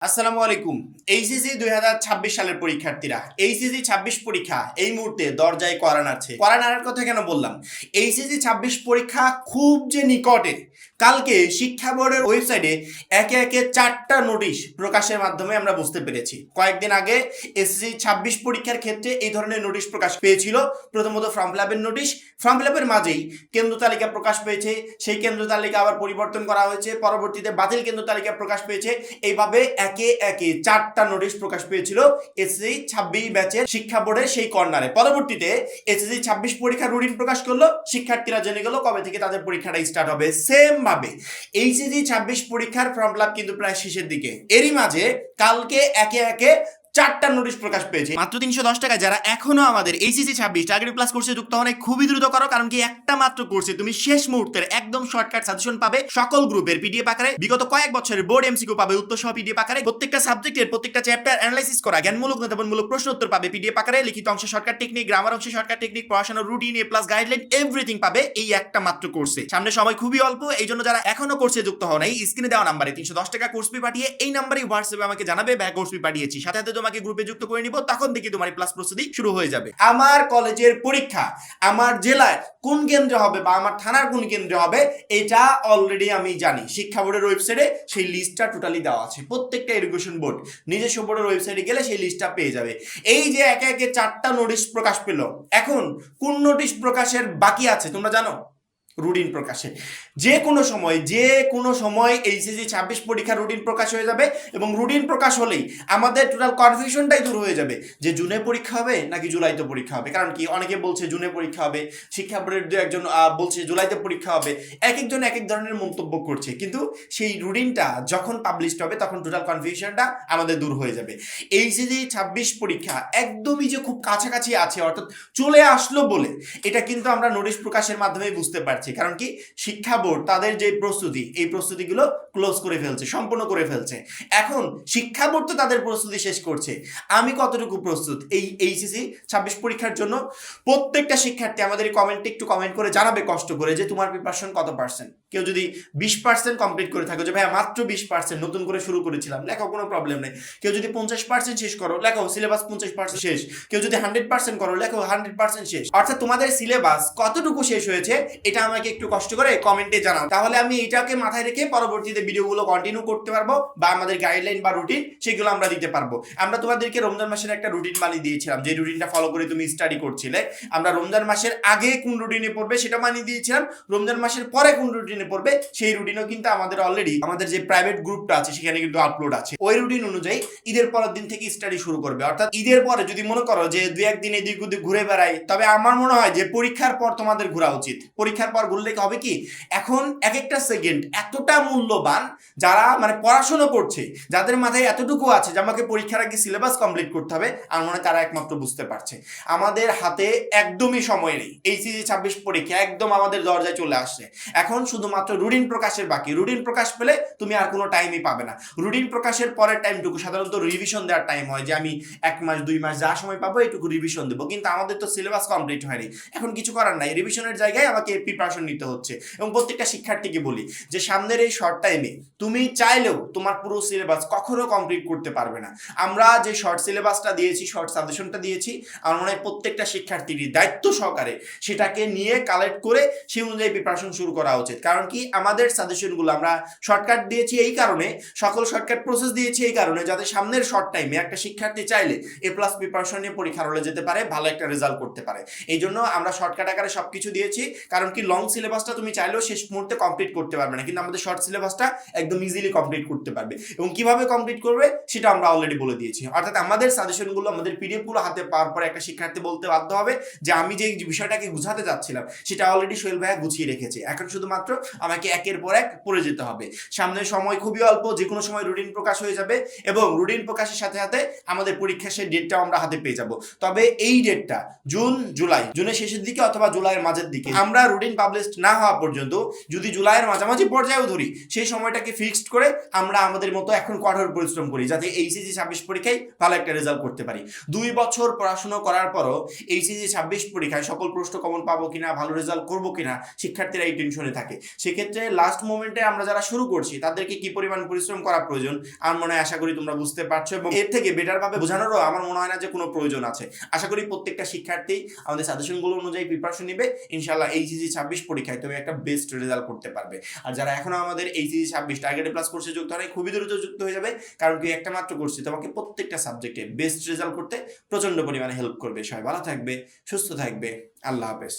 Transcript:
আসসালামু আলাইকুম। এইচএসসি 2026 সালের পরীক্ষার্থীরা, এইচএসসি 26 পরীক্ষা এই মুহূর্তে দরজায় কড়া নাড়ছে। কড়া নাড়ার কথা কেন বললাম? এইচএসসি 26 পরীক্ষা খুব যে নিকটে। কালকে শিক্ষা বোর্ডের ওয়েবসাইটে একে একে 4টা নোটিশ প্রকাশের মাধ্যমে আমরা বুঝতে পেরেছি। কয়েকদিন আগে এসএসসি 26 পরীক্ষার ক্ষেত্রে এই ধরনের নোটিশ প্রকাশ পেয়েছিল। প্রথমত ফর্ম ফিল আপের নোটিশ, ফর্ম ফিল আপের মাঝেই কেন্দ্র তালিকা প্রকাশ পেয়েছে, সেই কেন্দ্র তালিকা আবার পরিবর্তন করা হয়েছে, পরবর্তীতে বাতিল কেন্দ্র তালিকা প্রকাশ পেয়েছে। এইভাবে একে একে 4টা নোটিশ প্রকাশ পেয়েছিল এসএসসি 26 ব্যাচের শিক্ষা বোর্ডের সেই কর্নারে। পরবর্তীতে এসএসসি 26 পরীক্ষার রুটিন প্রকাশ করলো, শিক্ষার্থীরা জেনে গেল কবে থেকে তাদের পরীক্ষাটা স্টার্ট হবে। সেম ভাবে এইচএসসি 26 পরীক্ষার ফর্ম ফিল আপ কিন্তু প্রায় শেষের দিকে। এরই মাঝে কালকে একে একে 4টা নোটিশ প্রকাশ পেয়েছে। মাত্র 310 টাকা। যারা এখনো আমাদের এইচএসসি 26 টার্গেট প্লাস কোর্সে যুক্ত হন, খুবই দ্রুত করো, কারণ কি একটা মাত্র কোর্সে তুমি শেষ মুহূর্তের একদম শর্টকাট সাজেশন পাবে, সকল গ্রুপের পিডিএফ আকারে, বিগত কয়েক বছরের বোর্ড এমসিকিউ পাবে উত্তর সহ পিডিএফ আকারে, প্রত্যেকটা সাবজেক্টের প্রত্যেকটা চ্যাপ্টার অ্যানালাইসিস করা জ্ঞানমূলক নতুনমূলক প্রশ্ন উত্তর পাবে পিডিএফ আকারে, লিখিত অংশে শর্টকাট টেকনিক, গ্রামার অংশে শর্টকাট টেকনিক, পড়াশোনার রুটিন, এ প্লাস গাইডলাইন, এভরিথিং পাবে এই একটা মাত্র কোর্সে। সামনে সময় খুবই অল্প, এই জন্য যারা এখনো কোর্সে যুক্ত হন, এই স্ক্রিনে দেওয়া নাম্বারে 310 টাকা কোর্স ফি পাঠিয়ে এই নাম্বারে হোয়াটসঅ্যাপে আমাকে জানাবে ভাই কোর্স ফি পাঠিয়েছি, সাথে সাথে তোমাকে গ্রুপে যুক্ত করে নিব, তখন থেকে তোমার প্লাস প্রস্তুতি শুরু হয়ে যাবে। আমার কলেজের পরীক্ষা আমার জেলায় কোন কেন্দ্রে হবে বা আমার থানার কোন কেন্দ্রে হবে এটা অলরেডি আমি জানি। শিক্ষা বোর্ডের ওয়েবসাইটে সেই লিস্টটা টোটালি দেওয়া আছে। প্রত্যেকটা এডুকেশন বোর্ড নিজস্ব বোর্ডের ওয়েবসাইটে গেলে সেই লিস্টটা পেয়ে যাবে। এই যে একে একে 4টা নোটিশ প্রকাশ পেল, এখন কোন নোটিশ প্রকাশের বাকি আছে তোমরা জানো? রুটিন প্রকাশে যে কোনো সময় এইচএসসি 26 পরীক্ষার রুটিন প্রকাশ হয়ে যাবে, এবং রুটিন প্রকাশ হলেই আমাদের টোটাল কনফিউশনটাই দূর হয়ে যাবে যে জুনে পরীক্ষা হবে নাকি জুলাইতে পরীক্ষা হবে। কারণ কি অনেকে বলছে জুনে পরীক্ষা হবে, শিক্ষা বোর্ডের দু একজন বলছে জুলাইতে পরীক্ষা হবে, এক একজন এক এক ধরনের মন্তব্য করছে, কিন্তু সেই রুটিনটা যখন পাবলিশড হবে তখন টোটাল কনফিউশনটা আমাদের দূর হয়ে যাবে। এইচএসসি 26 পরীক্ষা একদমই যে খুব কাছাকাছি আছে, অর্থাৎ চলে আসলো বলে এটা কিন্তু আমরা নোটিশ প্রকাশের মাধ্যমে বুঝতে পারছি। কারণ কি শিক্ষা বোর্ড তাদের যে প্রস্তুতি, এই প্রস্তুতিগুলো ক্লোজ করে ফেলছে, সম্পূর্ণ করে ফেলছে। এখন শিক্ষা বোর্ড তো তাদের প্রস্তুতি শেষ করছে, আমি কতটুকু প্রস্তুত এই এইচএসসি 26 পরীক্ষার জন্য? প্রত্যেকটা শিক্ষার্থী আমাদের এই কমেন্টে একটু কমেন্ট করে জানাবে কষ্ট করে যে তোমার প্রিপারেশন কত পার্সেন্ট। কেউ যদি 20% কমপ্লিট করে থাকো, যে ভাই মাত্র 20% নতুন করে শুরু করেছিলাম, লেখো, কোনো প্রবলেম নেই। কেউ যদি 50% শেষ করো, লেখো সিলেবাস 50% শেষ। কেউ যদি 100% করো, লেখো 100% শেষ। অর্থাৎ তোমাদের সিলেবাস কতটুকু শেষ হয়েছে এটা আমাকে একটু কষ্ট করে কমেন্টে জানাও, তাহলে আমি এটাকে মাথায় রেখে পরবর্তীতে ভিডিওগুলো কন্টিনিউ করতে পারবো, বা আমাদের গাইডলাইন বা রুটিন সেগুলো আমরা দিতে পারবো। আমরা তোমাদেরকে রমজান মাসের একটা রুটিন বানিয়ে দিয়েছিলাম, যে রুটিনটা ফলো করে তুমি স্টাডি করছিলে। আমরা রমজান মাসের আগে কোন রুটিনে পড়বে সেটা বানিয়ে দিয়েছিলাম, রমজান মাসের পরে কোন রুটিনে পড়বে সেই রুটিনও কিন্তু আমাদের অলরেডি আমাদের যে প্রাইভেট গ্রুপটা আছে সেখানে কিন্তু আপলোড আছে। ওই রুটিন অনুযায়ী ঈদের পরের দিন থেকে স্টাডি শুরু করবে। অর্থাৎ ঈদের পরে যদি মনে করো যে 2-1 দিন এদিক ওদিক ঘুরে বেড়াই, তবে আমার মনে হয় যে পরীক্ষার পর তোমাদের ঘোরা উচিত। পরীক্ষার পর ঘুরলে হবে কি, এখন এক একটা সেকেন্ড এতটা মূল্যবান, যারা মানে পড়াশোনা করছে, যাদের মাথায় এতটুকু আছে যে আমাকে পরীক্ষার আগে সিলেবাস কমপ্লিট করতে হবে, আমার মনে হয় তারা একমাত্র বুঝতে পারছে। আমাদের হাতে একদমই সময় নেই, এইচএসসি 26 পরীক্ষা একদম আমাদের দরজায় চলে আসছে। এখন শুধুমাত্র রুটিন প্রকাশের বাকি। রুটিন প্রকাশ পেলে তুমি আর কোনো টাইমই পাবে না। রুটিন প্রকাশের পরের টাইমটুকু সাধারণত রিভিশন দেওয়ার টাইম হয়, যে আমি 1 মাস 2 মাস যা সময় পাবো এটুকু রিভিশন দেবো, কিন্তু আমাদের তো সিলেবাস কমপ্লিট হয়নি। এখন কিছু করার নাই, রিভিশনের জায়গায় আমাকে প্রিপারেশন নিতে হচ্ছে। এবং প্রত্যেকটা শিক্ষার্থীকে বলি যে সামনের এই শর্ট টাইমে তুমি চাইলেও তোমার পুরো সিলেবাস কখনো কমপ্লিট করতে পারবে না। আমরা যে শর্ট সিলেবাসটা দিয়েছি, শর্ট সাজেশনটা দিয়েছি, আমার মনে হয় প্রত্যেকটা শিক্ষার্থীরই দায়িত্ব সহকারে সেটাকে নিয়ে কালেক্ট করে সেই অনুযায়ী প্রিপারেশন শুরু করা উচিত। কারণ কি আমাদের সাজেশনগুলো আমরা শর্টকাট দিয়েছি এই কারণে, সকল শর্টকাট প্রসেস দিয়েছি এই কারণে, যাতে সামনের শর্ট টাইমে একটা শিক্ষার্থী চাইলে এ প্লাস প্রিপারেশন নিয়ে পরীক্ষার হলে যেতে পারে, ভালো একটা রেজাল্ট করতে পারে। এই জন্য আমরা শর্টকাট আকারে সবকিছু দিয়েছি। কারণ কি লং সিলেবাসটা তুমি চাইলেও শেষ মুহূর্তে কমপ্লিট করতে পারবে না, কিন্তু আমাদের শর্ট সিলেবাসটা একদম ইজিলি কমপ্লিট করতে পারবে। এবং কিভাবে কমপ্লিট করবে সেটা আমরা অলরেডি বলে দিয়েছি। অর্থাৎ আমাদের সাজেশনগুলো, আমাদের পিডিএফগুলো হাতে পাওয়ার পরে একটা শিক্ষার্থী বলতে বাধ্য হবে যে আমি যে বিষয়টাকে বুঝাতে চাচ্ছিলাম সেটা অলরেডি সোহেল ভাইয়া গুছিয়ে রেখেছে, এখন শুধুমাত্র আমাকে একের পর এক পড়ে যেতে হবে। সামনের সময় খুবই অল্প, যে কোনো সময় রুটিন প্রকাশ হয়ে যাবে, এবং রুটিন প্রকাশের সাথে সাথে আমাদের পরীক্ষার সেই ডেটটাও আমরা হাতে পেয়ে যাব। তবে এই ডেটটা জুনের শেষের দিকে অথবা জুলাইয়ের মাঝের দিকে। আমরা রুটিন পাবলিশ না হওয়া পর্যন্ত যদি জুলাইয়ের মাঝামাঝি পর্যায়েও ধরি, সেই সময়টাকে ফিক্সড করে আমরা আমাদের মতো এখন কঠোর পরিশ্রম করি, যাতে এইচএসসি 26 পরীক্ষায় ভালো একটা রেজাল্ট করতে পারি। 2 বছর পড়াশোনা করার পরও এইচএসসি 26 পরীক্ষায় সকল প্রশ্ন কমন পাবো কিনা, ভালো রেজাল্ট করবো কিনা, শিক্ষার্থীরা এই টেনশনে থাকে। সেক্ষেত্রে লাস্ট মোমেন্টে আমরা যারা শুরু করছি তাদেরকে কি পরিমাণ পরিশ্রম করা প্রয়োজন আমার মনে হয় আশা করি তোমরা বুঝতে পারছো, এবং এর থেকে বেটার ভাবে বোঝানোরও আমার মনে হয় না যে কোনো প্রয়োজন আছে। আশা করি প্রত্যেকটা শিক্ষার্থী আমাদের সাজেশনগুলো অনুযায়ী প্রিপারেশন নিবে, ইনশাআল্লাহ এইচএসসি 26 পরীক্ষায় তুমি একটা বেস্ট রেজাল্ট করতে পারবে। আর যারা এখনো আমাদের এইচএসসি 26 টার্গেটে প্লাস কোর্সে যুক্ত হয় খুবই দ্রুত যুক্ত হয়ে যাবে, কারণ কি একটা মাত্র কোর্সে তোমাকে প্রত্যেকটা সাবজেক্টে বেস্ট রেজাল্ট করতে প্রচন্ড পরিমাণে হেল্প করবে। সবাই ভালো থাকবে, সুস্থ থাকবে, আল্লাহ হাফেজ।